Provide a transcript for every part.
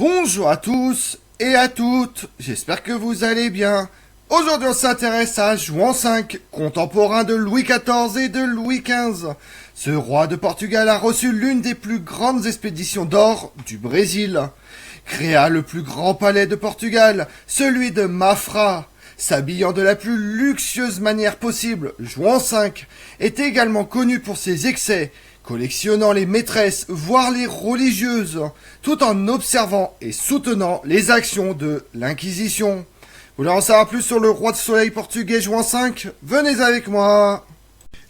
Bonjour à tous et à toutes, j'espère que vous allez bien. Aujourd'hui on s'intéresse à João V, contemporain de Louis XIV et de Louis XV. Ce roi de Portugal a reçu l'une des plus grandes expéditions d'or du Brésil. Créa le plus grand palais de Portugal, celui de Mafra. S'habillant de la plus luxueuse manière possible, João V est également connu pour ses excès, collectionnant les maîtresses, voire les religieuses, tout en observant et soutenant les actions de l'Inquisition. Vous voulez en savoir plus sur le roi de soleil portugais João V? Venez avec moi.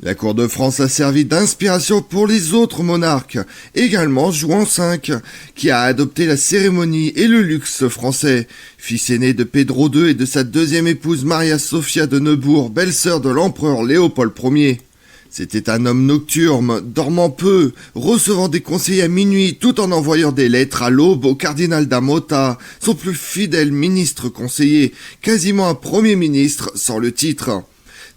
La cour de France a servi d'inspiration pour les autres monarques, également João V, qui a adopté la cérémonie et le luxe français. Fils aîné de Pedro II et de sa deuxième épouse Maria Sofia de Neubourg, belle-sœur de l'empereur Léopold Ier. C'était un homme nocturne, dormant peu, recevant des conseils à minuit, tout en envoyant des lettres à l'aube au cardinal da Mota, son plus fidèle ministre conseiller, quasiment un premier ministre sans le titre.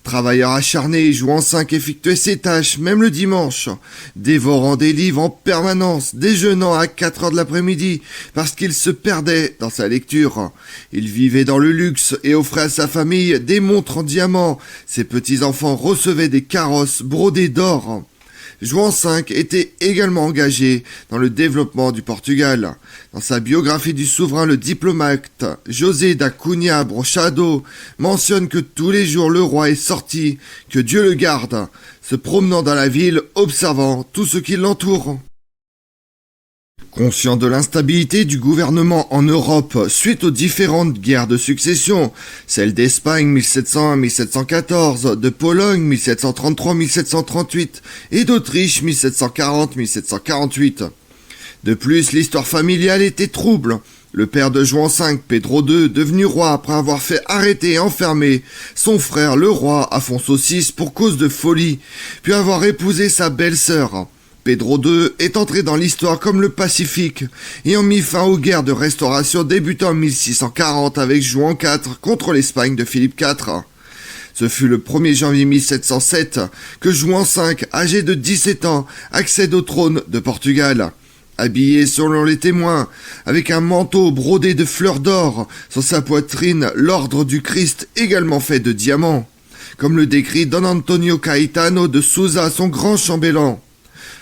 Travailleur acharné, João V effectuait ses tâches, même le dimanche, dévorant des livres en permanence, déjeunant à 4 heures de l'après-midi, parce qu'il se perdait dans sa lecture. Il vivait dans le luxe et offrait à sa famille des montres en diamant. Ses petits-enfants recevaient des carrosses brodés d'or. João V était également engagé dans le développement du Portugal. Dans sa biographie du souverain, le diplomate José da Cunha Brochado mentionne que tous les jours le roi est sorti, que Dieu le garde, se promenant dans la ville, observant tout ce qui l'entoure. Conscient de l'instabilité du gouvernement en Europe suite aux différentes guerres de succession, celle d'Espagne 1701-1714, de Pologne 1733-1738 et d'Autriche 1740-1748. De plus, l'histoire familiale était trouble. Le père de João V, Pedro II, devenu roi après avoir fait arrêter et enfermer son frère le roi Afonso VI pour cause de folie, puis avoir épousé sa belle-sœur. Pedro II est entré dans l'histoire comme le pacifique, ayant mis fin aux guerres de restauration débutant en 1640 avec Juan IV contre l'Espagne de Philippe IV. Ce fut le 1er janvier 1707 que João V, âgé de 17 ans, accède au trône de Portugal. Habillé, selon les témoins, avec un manteau brodé de fleurs d'or, sur sa poitrine l'ordre du Christ également fait de diamants, comme le décrit Don Antonio Caetano de Sousa, son grand chambellan.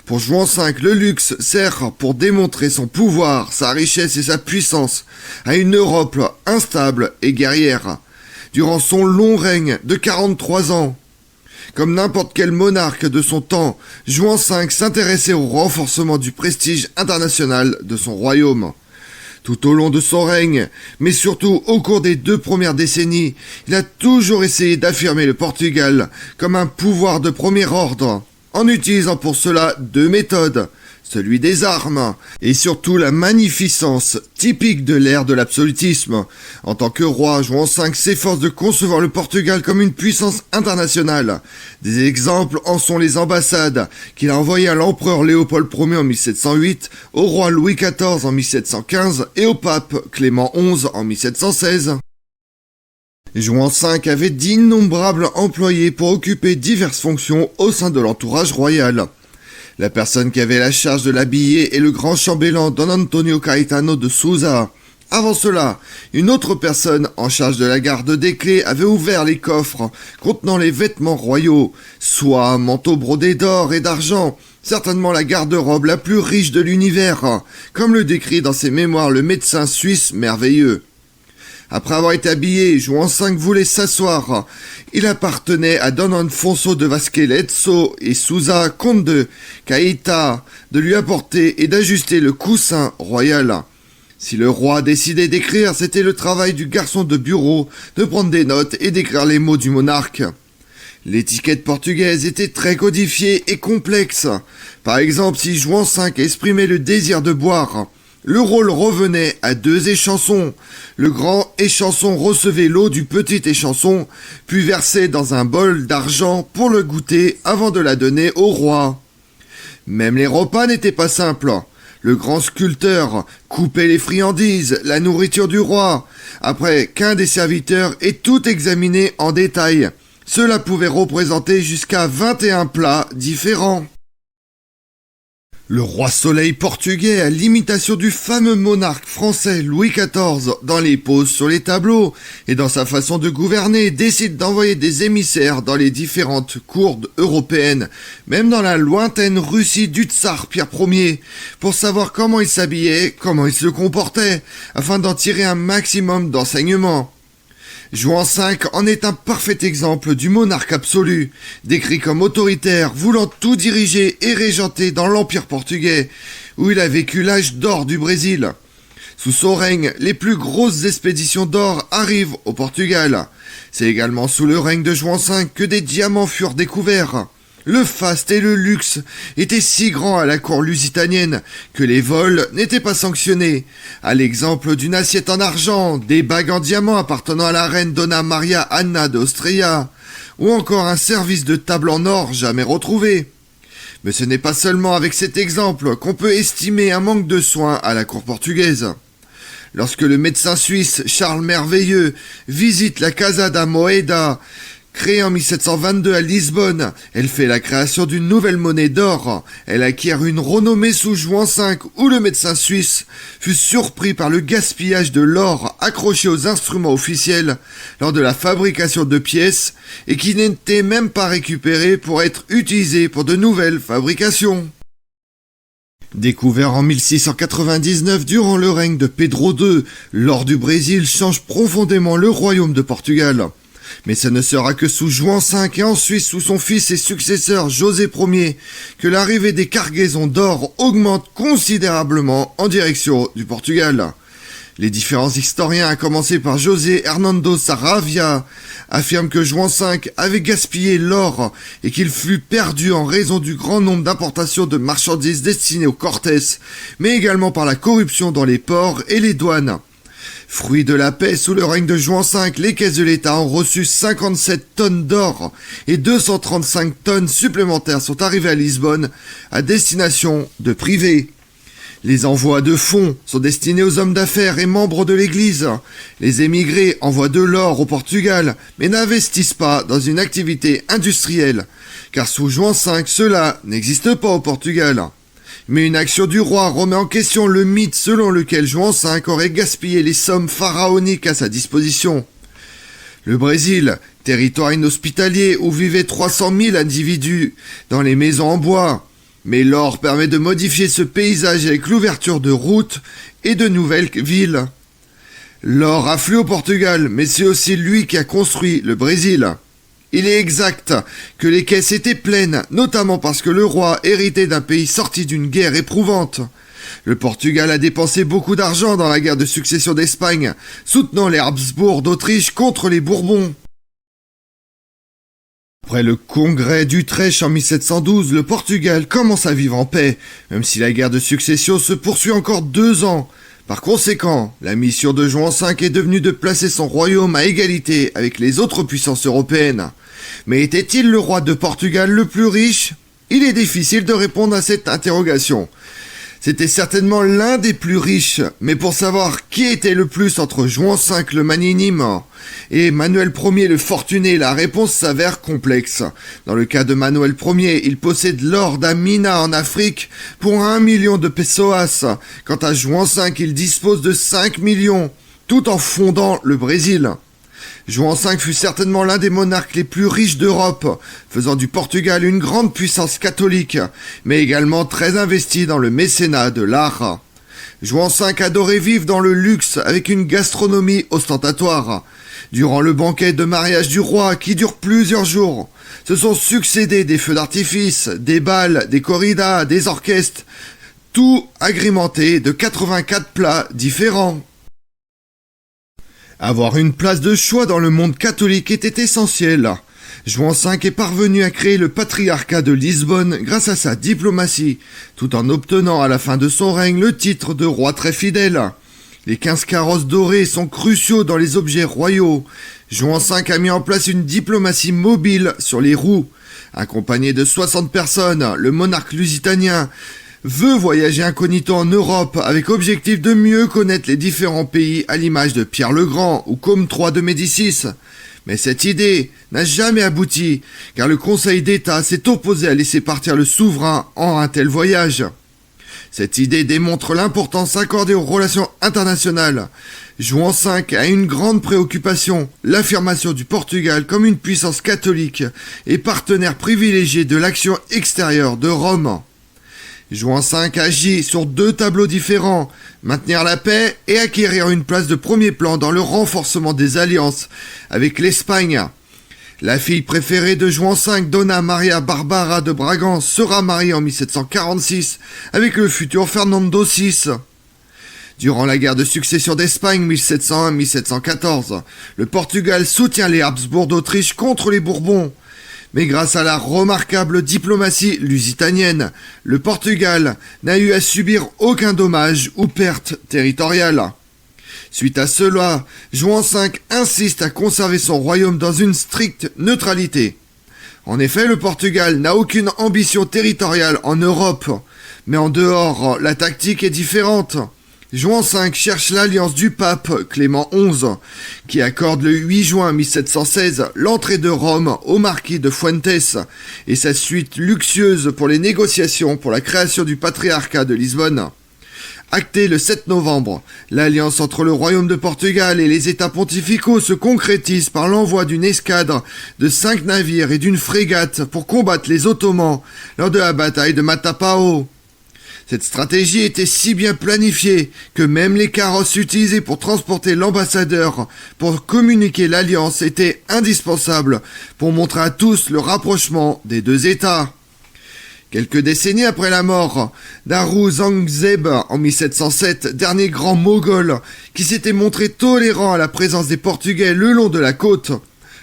Pour João V, le luxe sert pour démontrer son pouvoir, sa richesse et sa puissance à une Europe instable et guerrière, durant son long règne de 43 ans. Comme n'importe quel monarque de son temps, João V s'intéressait au renforcement du prestige international de son royaume. Tout au long de son règne, mais surtout au cours des 2 premières décennies, il a toujours essayé d'affirmer le Portugal comme un pouvoir de premier ordre, en utilisant pour cela 2 méthodes, celui des armes et surtout la magnificence typique de l'ère de l'absolutisme. En tant que roi, João V s'efforce de concevoir le Portugal comme une puissance internationale. Des exemples en sont les ambassades qu'il a envoyées à l'empereur Léopold Ier en 1708, au roi Louis XIV en 1715 et au pape Clément XI en 1716. João V avait d'innombrables employés pour occuper diverses fonctions au sein de l'entourage royal. La personne qui avait la charge de l'habiller est le grand chambellan Don Antonio Caetano de Sousa. Avant cela, une autre personne en charge de la garde des clés avait ouvert les coffres contenant les vêtements royaux, soie, manteaux brodés d'or et d'argent, certainement la garde-robe la plus riche de l'univers, comme le décrit dans ses mémoires le médecin suisse merveilleux. Après avoir été habillé, João V voulait s'asseoir. Il appartenait à Don Afonso de Vasquez-Lezo et Sousa, comte de Caïta, de lui apporter et d'ajuster le coussin royal. Si le roi décidait d'écrire, c'était le travail du garçon de bureau de prendre des notes et d'écrire les mots du monarque. L'étiquette portugaise était très codifiée et complexe. Par exemple, si João V exprimait le désir de boire, le rôle revenait à 2 échansons. Le grand échanson recevait l'eau du petit échanson, puis versait dans un bol d'argent pour le goûter avant de la donner au roi. Même les repas n'étaient pas simples. Le grand sculpteur coupait les friandises, la nourriture du roi, après qu'un des serviteurs ait tout examiné en détail. Cela pouvait représenter jusqu'à 21 plats différents. Le roi Soleil portugais, à l'imitation du fameux monarque français Louis XIV, dans les poses sur les tableaux et dans sa façon de gouverner, décide d'envoyer des émissaires dans les différentes cours européennes, même dans la lointaine Russie du tsar Pierre Ier, pour savoir comment il s'habillait, comment il se comportait, afin d'en tirer un maximum d'enseignements. Juan V en est un parfait exemple du monarque absolu, décrit comme autoritaire, voulant tout diriger et régenter dans l'Empire portugais, où il a vécu l'âge d'or du Brésil. Sous son règne, les plus grosses expéditions d'or arrivent au Portugal. C'est également sous le règne de Juan V que des diamants furent découverts. Le faste et le luxe étaient si grands à la cour lusitanienne que les vols n'étaient pas sanctionnés, à l'exemple d'une assiette en argent, des bagues en diamant appartenant à la reine Donna Maria Anna d'Austria, ou encore un service de table en or jamais retrouvé. Mais ce n'est pas seulement avec cet exemple qu'on peut estimer un manque de soins à la cour portugaise. Lorsque le médecin suisse Charles Merveilleux visite la Casa da Moeda, créée en 1722 à Lisbonne, elle fait la création d'une nouvelle monnaie d'or. Elle acquiert une renommée sous Juan V, où le médecin suisse fut surpris par le gaspillage de l'or accroché aux instruments officiels lors de la fabrication de pièces et qui n'était même pas récupéré pour être utilisé pour de nouvelles fabrications. Découvert en 1699 durant le règne de Pedro II, l'or du Brésil change profondément le royaume de Portugal. Mais ce ne sera que sous Juan V et ensuite sous son fils et successeur José Ier que l'arrivée des cargaisons d'or augmente considérablement en direction du Portugal. Les différents historiens, à commencer par José Hernando Saravia, affirment que Juan V avait gaspillé l'or et qu'il fut perdu en raison du grand nombre d'importations de marchandises destinées aux Cortés, mais également par la corruption dans les ports et les douanes. Fruit de la paix sous le règne de Juan V, les caisses de l'État ont reçu 57 tonnes d'or et 235 tonnes supplémentaires sont arrivées à Lisbonne à destination de privés. Les envois de fonds sont destinés aux hommes d'affaires et membres de l'Église. Les émigrés envoient de l'or au Portugal, mais n'investissent pas dans une activité industrielle, car sous Juan V, cela n'existe pas au Portugal. Mais une action du roi remet en question le mythe selon lequel Juan V aurait gaspillé les sommes pharaoniques à sa disposition. Le Brésil, territoire inhospitalier où vivaient 300 000 individus dans les maisons en bois. Mais l'or permet de modifier ce paysage avec l'ouverture de routes et de nouvelles villes. L'or afflue au Portugal, mais c'est aussi lui qui a construit le Brésil. Il est exact que les caisses étaient pleines, notamment parce que le roi héritait d'un pays sorti d'une guerre éprouvante. Le Portugal a dépensé beaucoup d'argent dans la guerre de succession d'Espagne, soutenant les Habsbourg d'Autriche contre les Bourbons. Après le congrès d'Utrecht en 1712, le Portugal commence à vivre en paix, même si la guerre de succession se poursuit encore 2 ans. Par conséquent, la mission de Juan V est devenue de placer son royaume à égalité avec les autres puissances européennes. Mais était-il le roi de Portugal le plus riche ? Il est difficile de répondre à cette interrogation. C'était certainement l'un des plus riches, mais pour savoir qui était le plus entre Juan V le magnanime et Manuel Ier le fortuné, la réponse s'avère complexe. Dans le cas de Manuel Ier, il possède l'or d'Amina en Afrique pour 1 million de pesos. Quant à Juan V, il dispose de 5 millions, tout en fondant le Brésil. Juan V fut certainement l'un des monarques les plus riches d'Europe, faisant du Portugal une grande puissance catholique, mais également très investi dans le mécénat de l'art. Juan V adorait vivre dans le luxe avec une gastronomie ostentatoire. Durant le banquet de mariage du roi, qui dure plusieurs jours, se sont succédés des feux d'artifice, des bals, des corridas, des orchestres, tout agrémenté de 84 plats différents. Avoir une place de choix dans le monde catholique était essentiel. Juan V est parvenu à créer le patriarcat de Lisbonne grâce à sa diplomatie, tout en obtenant à la fin de son règne le titre de roi très fidèle. Les 15 carrosses dorés sont cruciaux dans les objets royaux. Juan V a mis en place une diplomatie mobile sur les roues. Accompagné de 60 personnes, le monarque lusitanien veut voyager incognito en Europe avec objectif de mieux connaître les différents pays à l'image de Pierre le Grand ou Côme III de Médicis. Mais cette idée n'a jamais abouti, car le Conseil d'État s'est opposé à laisser partir le souverain en un tel voyage. Cette idée démontre l'importance accordée aux relations internationales. Juan V a une grande préoccupation, l'affirmation du Portugal comme une puissance catholique et partenaire privilégié de l'action extérieure de Rome. Juan V agit sur deux tableaux différents, maintenir la paix et acquérir une place de premier plan dans le renforcement des alliances avec l'Espagne. La fille préférée de Juan V, Donna Maria Barbara de Bragance, sera mariée en 1746 avec le futur Fernando VI. Durant la guerre de succession d'Espagne 1701-1714, le Portugal soutient les Habsbourg d'Autriche contre les Bourbons. Mais grâce à la remarquable diplomatie lusitanienne, le Portugal n'a eu à subir aucun dommage ou perte territoriale. Suite à cela, Juan V insiste à conserver son royaume dans une stricte neutralité. En effet, le Portugal n'a aucune ambition territoriale en Europe, mais en dehors, la tactique est différente. Juan V cherche l'alliance du pape Clément XI, qui accorde le 8 juin 1716 l'entrée de Rome au marquis de Fuentes et sa suite luxueuse pour les négociations pour la création du patriarcat de Lisbonne. Actée le 7 novembre, l'alliance entre le royaume de Portugal et les États pontificaux se concrétise par l'envoi d'une escadre de 5 navires et d'une frégate pour combattre les Ottomans lors de la bataille de Matapao. Cette stratégie était si bien planifiée que même les carrosses utilisés pour transporter l'ambassadeur pour communiquer l'alliance étaient indispensables pour montrer à tous le rapprochement des deux États. Quelques décennies après la mort d'Aurangzeb en 1707, dernier grand moghol qui s'était montré tolérant à la présence des Portugais le long de la côte,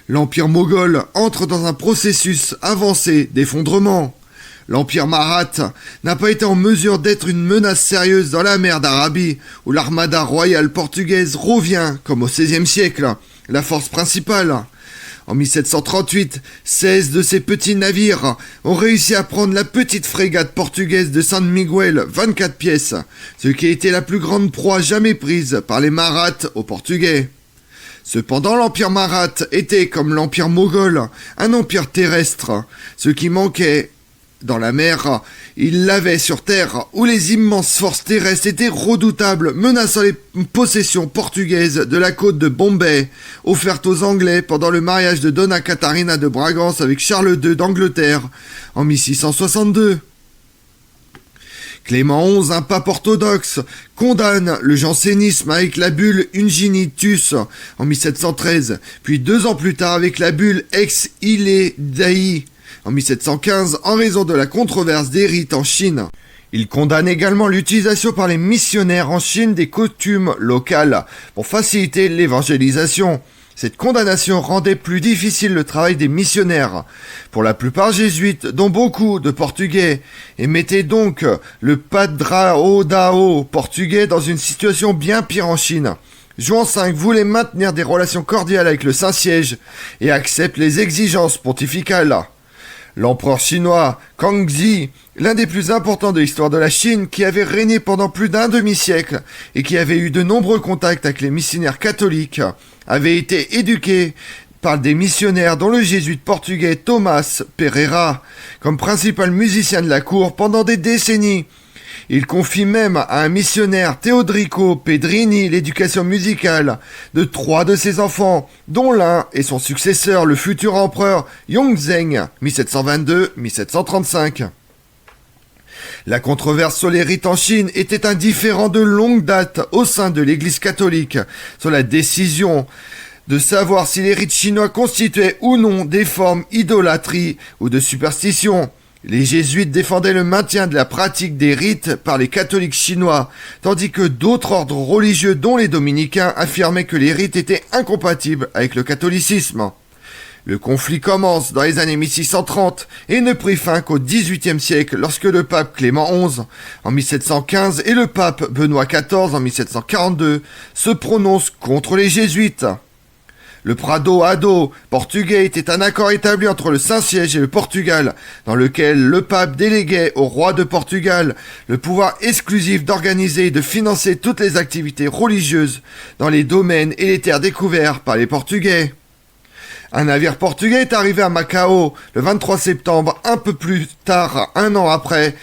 l'empire moghol entre dans un processus avancé d'effondrement. L'empire marathe n'a pas été en mesure d'être une menace sérieuse dans la mer d'Arabie, où l'armada royale portugaise revient, comme au XVIe siècle, la force principale. En 1738, 16 de ces petits navires ont réussi à prendre la petite frégate portugaise de San Miguel, 24 pièces, ce qui a été la plus grande proie jamais prise par les marathes aux Portugais. Cependant, l'empire marathe était, comme l'empire moghol, un empire terrestre, ce qui manquait dans la mer, il l'avait sur terre, où les immenses forces terrestres étaient redoutables, menaçant les possessions portugaises de la côte de Bombay, offertes aux Anglais pendant le mariage de Donna Catarina de Bragance avec Charles II d'Angleterre en 1662. Clément XI, un pape orthodoxe, condamne le jansénisme avec la bulle Unginitus en 1713, puis 2 ans plus tard avec la bulle Ex Ille Dei en 1715 en raison de la controverse des rites en Chine. Il condamne également l'utilisation par les missionnaires en Chine des coutumes locales pour faciliter l'évangélisation. Cette condamnation rendait plus difficile le travail des missionnaires, pour la plupart jésuites, dont beaucoup de portugais, et mettait donc le padraodao portugais dans une situation bien pire en Chine. Juan V voulait maintenir des relations cordiales avec le Saint-Siège et accepte les exigences pontificales. L'empereur chinois Kangxi, l'un des plus importants de l'histoire de la Chine, qui avait régné pendant plus d'un demi-siècle et qui avait eu de nombreux contacts avec les missionnaires catholiques, avait été éduqué par des missionnaires dont le jésuite portugais Thomas Pereira, comme principal musicien de la cour pendant des décennies. Il confie même à un missionnaire, Teodrico Pedrini, l'éducation musicale de 3 de ses enfants, dont l'un est son successeur, le futur empereur Yongzheng, 1722-1735. La controverse sur les rites en Chine était un différend de longue date au sein de l'Église catholique sur la décision de savoir si les rites chinois constituaient ou non des formes d'idolâtrie ou de superstition. Les jésuites défendaient le maintien de la pratique des rites par les catholiques chinois, tandis que d'autres ordres religieux, dont les dominicains, affirmaient que les rites étaient incompatibles avec le catholicisme. Le conflit commence dans les années 1630 et ne prit fin qu'au XVIIIe siècle lorsque le pape Clément XI, en 1715, et le pape Benoît XIV, en 1742, se prononcent contre les jésuites. Le Prado-Ado portugais était un accord établi entre le Saint-Siège et le Portugal, dans lequel le pape déléguait au roi de Portugal le pouvoir exclusif d'organiser et de financer toutes les activités religieuses dans les domaines et les terres découverts par les Portugais. Un navire portugais est arrivé à Macao le 23 septembre, un peu plus tard, un an après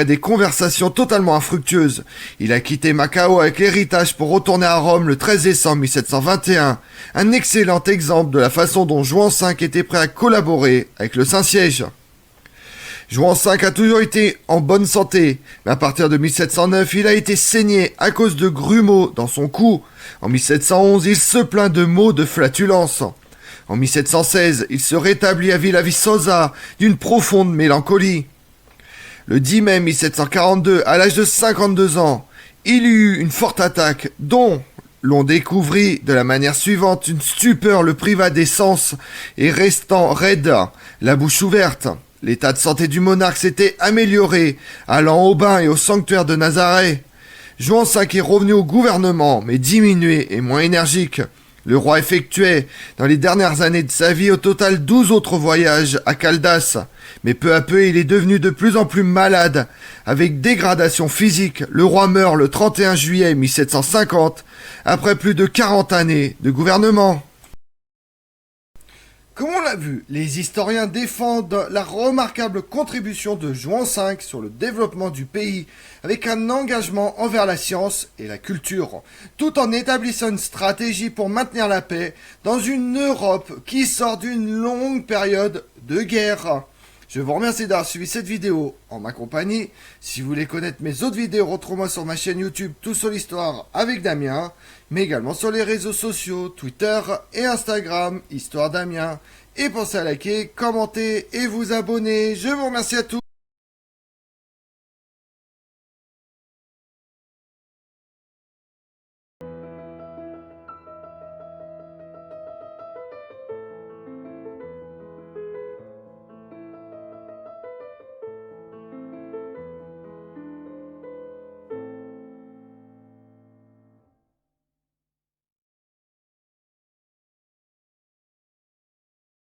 des conversations totalement infructueuses. Il a quitté Macao avec l'héritage pour retourner à Rome le 13 décembre 1721. Un excellent exemple de la façon dont Juan V était prêt à collaborer avec le Saint-Siège. Juan V a toujours été en bonne santé, mais à partir de 1709, il a été saigné à cause de grumeaux dans son cou. En 1711, il se plaint de maux de flatulence. En 1716, il se rétablit à Villaviçosa d'une profonde mélancolie. Le 10 mai 1742, à l'âge de 52 ans, il y eut une forte attaque dont l'on découvrit de la manière suivante: une stupeur le priva des sens et restant raide, la bouche ouverte. L'état de santé du monarque s'était amélioré, allant au bain et au sanctuaire de Nazareth. Juan V est revenu au gouvernement, mais diminué et moins énergique. Le roi effectuait, dans les dernières années de sa vie, au total 12 autres voyages à Caldas. Mais peu à peu, il est devenu de plus en plus malade. Avec dégradation physique, le roi meurt le 31 juillet 1750, après plus de 40 années de gouvernement. Comme on l'a vu, les historiens défendent la remarquable contribution de Juan V sur le développement du pays avec un engagement envers la science et la culture, tout en établissant une stratégie pour maintenir la paix dans une Europe qui sort d'une longue période de guerre. Je vous remercie d'avoir suivi cette vidéo en ma compagnie. Si vous voulez connaître mes autres vidéos, retrouvez-moi sur ma chaîne YouTube Tout sur l'Histoire avec Damien, mais également sur les réseaux sociaux, Twitter et Instagram, Histoire Damien. Et pensez à liker, commenter et vous abonner. Je vous remercie à tous.